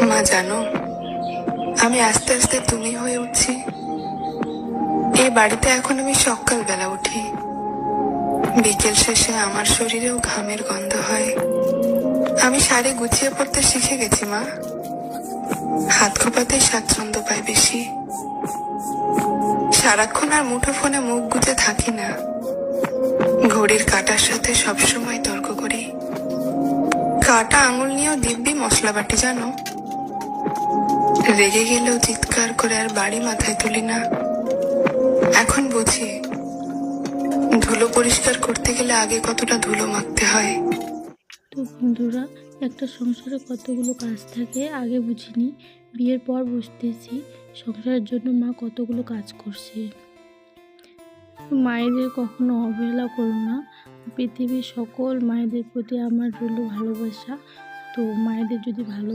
মা জানো, আমি আস্তে আস্তে তুমি হয়ে উঠছি। এই বাড়িতে এখন আমি সকালবেলা উঠি, বিকেল শেষে আমার শরীরেও ঘামের গন্ধ হয়। আমি শাড়ি গুছিয়ে পড়তে শিখে গেছি মা, হাত খোপাতেই স্বাচ্ছন্দ্য পাই বেশি। সারাক্ষণ আর মুঠো ফোনে মুখ গুজে থাকি না, ঘড়ির কাঁটার সাথে সবসময় তর্ক করি। কাটা আঙুল নিয়েও দিব্যি মশলা বাটি জানো, রেগে গেলেও চিৎকার করে আর বাড়ি মাথায় তুলি না। এখন বুঝি ধুলো পরিষ্কার করতে গেলে আগে কতটা ধুলো মাখতে হয়। তো বন্ধুরা, একটা সংসারে কতগুলো কাজ থাকে আগে বুঝিনি, বিয়ের পর বুঝতেছি সংসারের জন্য মা কতগুলো কাজ করছে। মায়েদের কখনো অবহেলা করো না। পৃথিবীর সকল মায়েদের প্রতি আমার রইল ভালোবাসা। তো মায়েদের যদি ভালো